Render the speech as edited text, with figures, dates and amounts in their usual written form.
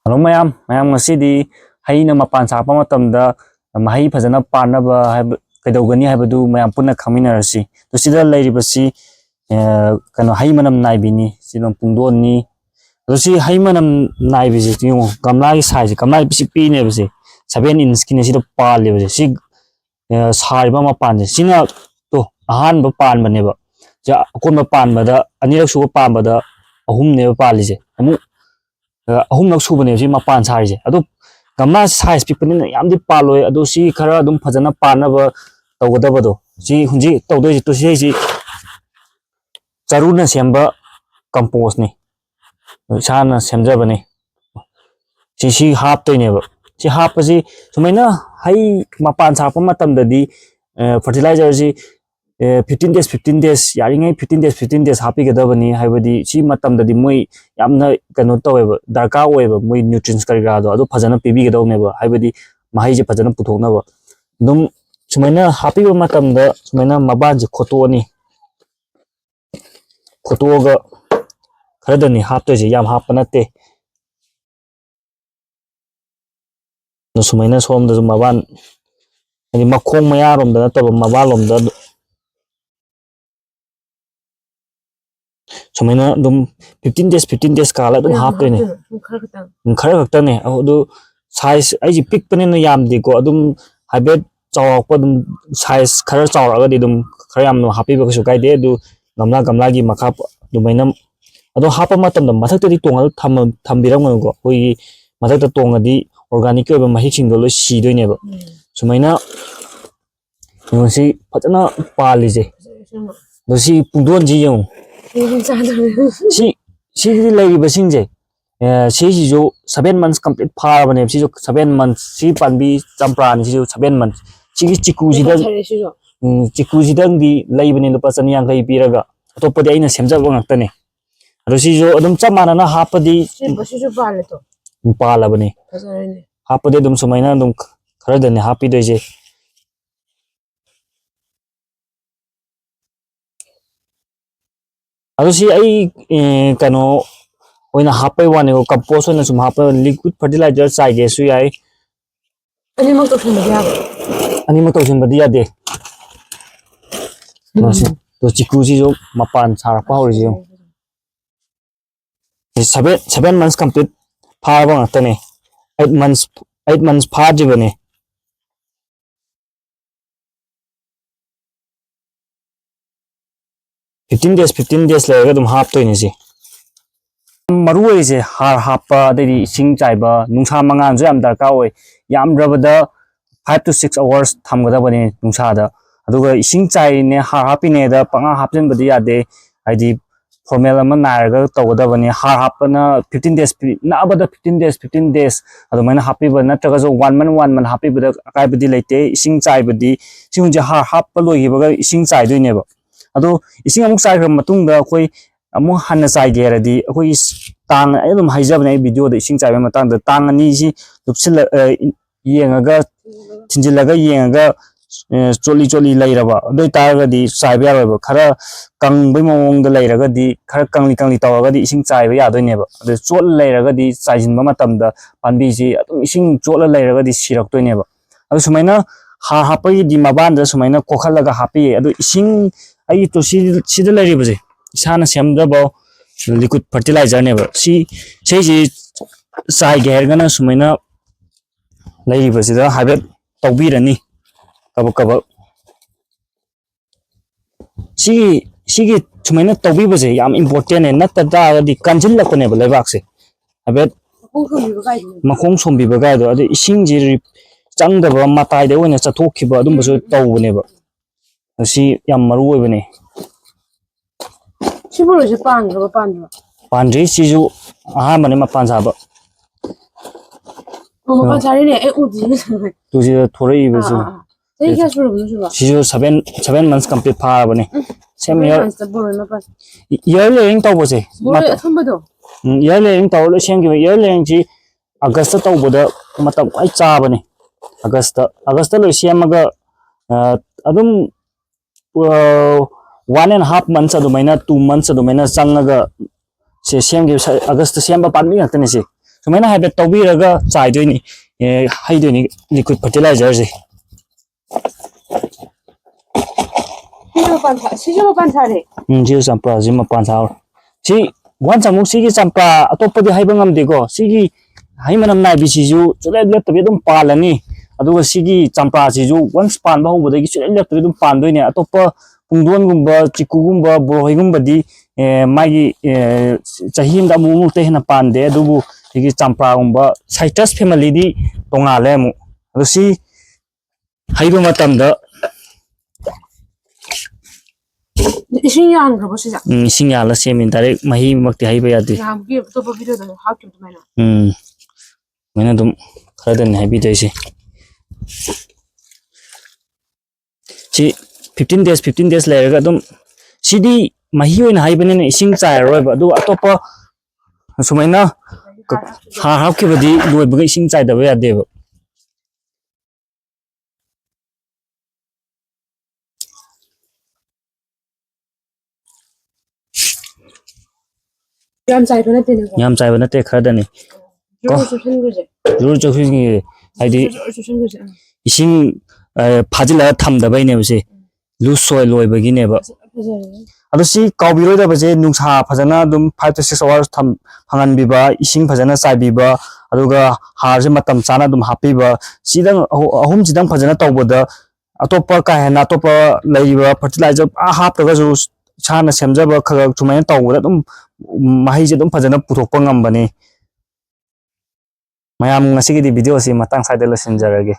Hello mayam ngasidi haina mapan sapa matamda mahi phajana parnaba kaidogani haibadu mayam punna khaminarasi to sida lairibasi kano hai manam naibini sidon pungdoni to si hai manam naibisi tingo gamla gi size gamla bisi pine bisi 7 inch kine sida pale bisi si sariba mapan sina to ahan ba pan baneba ja akon ba pan bada anirak su pan bada ahum ne palise amu ahum nak subane si mapan sarise adu gamma size pipani yamdi paloi adu si khara dum phajana panaba tawgadabado si hunji tawdoi to si charuna semba compost ni sana semjabani si haptoineba si hapasi sumaina hai mapan sapa matamdadi fertilizer si 15 days yaringai 15 days happy gadabani haibadi si matamdadi moi yamna kano taweba darka oeba moi nutrients kariga do adu phajana pibi gadawneba haibadi mahai je phajana puthoknaba dum sumaina happy ba matamda sumaina mabanje khotoni khotoga kharadani haptoje yam hapanate no sumaina somda maban ani makhong mayarom da nataba mabalom da sumaina dum 15 days kala dum haptene khara khakta ne adu size ai ji pick pane no yamdi ko adum habet chawak dum size khara chawraga di dum khara yam no happy ba su kaide du gamla gi makha dumaina ado hapa matam da mathakta di tongal thambiram ko hoi mathakta tongadi organic ba mahi singdo lo si doine ba sumaina si phajana palije do si pungdon ji yong si lagi basingje si jo 7 months complete phar bane si jo 7 months si panbi champran si jo 7 months si chiku ji dang di lai bane lupa chani yang kai piraga to podi aina semjaba ngaktane ado si jo adum chamana na hapadi si jo pale to pala bane hapadi dum sumaina dum khara dane happy doje ado si ai kano oina hapai wane ko compost oina sum hapa liquid fertilizer chai ge su yai animal to sinbadi ya de to chiku ji jo mapan sar pa hori jo 7 months complete phar ba ngatane 8 months phar jibane 15 days laga dum hap to ni si maru ise har hapa de sing chaiba nungsa mangan jo am darka oi yam rabada 5 to 6 hours thamgada bani nungsa da aduga sing chai ne har hapi ne da panga hapjen badi ade aidi formula man nairaga tawada bani har hapana 15 days na abada 15 days adu maina happy ba natraga jo 1 month happy ba kai badi leite sing chai badi singunje har hap loi ba sing chai doine ba ado ising amuk sai gram matung da koi amu hanna sai geradi koi tang adum haijabne video da ising chai matang da tang ani si dupsil yengaga tinjilaga yengaga choli lairaba doi taraga di sai ba ba khara kang bai mong da lairaga di khara kangli tawaga di ising chai ba ya doine ba ado chol lairaga di chaijin ba matam da panbi si adum ising chol lairaga di sirak doine ba ado sumaina ha hapai di maban da sumaina kokhalaga hapi ado ising ai to sida lari baje isana semda ba liquid fertilizer ne ba si sai ger gana sumaina lari baje da habet tawbirani kaba si gi sumaina tawbi baje yam important ne natta da di kanjil lakone ba lebak se habet makhong sombi ba ga do ade ising ji changda ba matai de wona chathokhi ba dum baso tawbane ba si yam maru oibane sibulu je pandri si ju aha mane mapan saba mapan sari ne e udi tu ji thorei besu sei kya suru bu su ba si ju 7 months complete phar bane sem year laying taw bose thamba do year laying taw lo sem gi year laying ji august taw boda matam ai cha bane august lo semaga adum 1.5 months adumaina 2 months adumaina changaga se semge august semba panmi ngakne se सुमाइना हाइबे तौबीरगा चाइदोइनी हाइदोइनी liquid fertiliser से सिजो पांथारे जियो चंपा जिम पांथार सी वन चमुक सिगी चंपा अतोपदि हाइबा ngamdego सिगी हाइमनम नाइबि सिजु चुले लेप्तबि दum पालनी अदुगा सिगी चंपा सिजु वंस पानबा होबदगी चुले लेप्तबि दum पानदोइने अतोप पुंगदोन गुंबा चिकु गुंबा बोरोइ गुंबदि मागी चाहिम दा मुमु ते हना पानदे अदुबु सिगी चंपा गुंबा साइट्रस फैमिली दी तोंगाले मु अदु सी हाइबा मतमदा इसिंग यानग्रबो सिजा इसिंग याला सेमिन डायरेक्ट मही मक्ति हाइबा यादि यामगी तो वीडियो दा हाक्यु तुमाइना मैंने तुम खरदन हाइबि दैसे सी 15 days लेरगा तुम सीडी मही ओइन हाइबने इसिंग चाइरोब अदु अतोप सुमाइना हा हाक्यबदि लोइबगा इसिंग चाइदबा यादेबा याम चाइबो नते ने याम चाइबा नते खरदनी जो सुसन गुजे जरूर चखिंगी हाइदि सुसन गुजे इसिंग फाजिला थमदबैने बसे लूज सोइल लोइबगिनेबा अदु सी काउबिरोइदबसे नुंसा फजना दुम 5 to 6 hours थम फंगनबिबा इसिंग फजना चाइबिबा अदुगा हारजे मतम चाना दुम हापिबा सिदंग अहुम जिदंग फजना तौबदा अतोपा का हेना अतोपा लैबा फर्टिलाइजर आ हापतगजु छाना सेमजबा खग चुमायन तौबदा दुम माहिजे दुम फजना पुथोकपा ngambane mayam ngasi gi video si matang saida losinjarage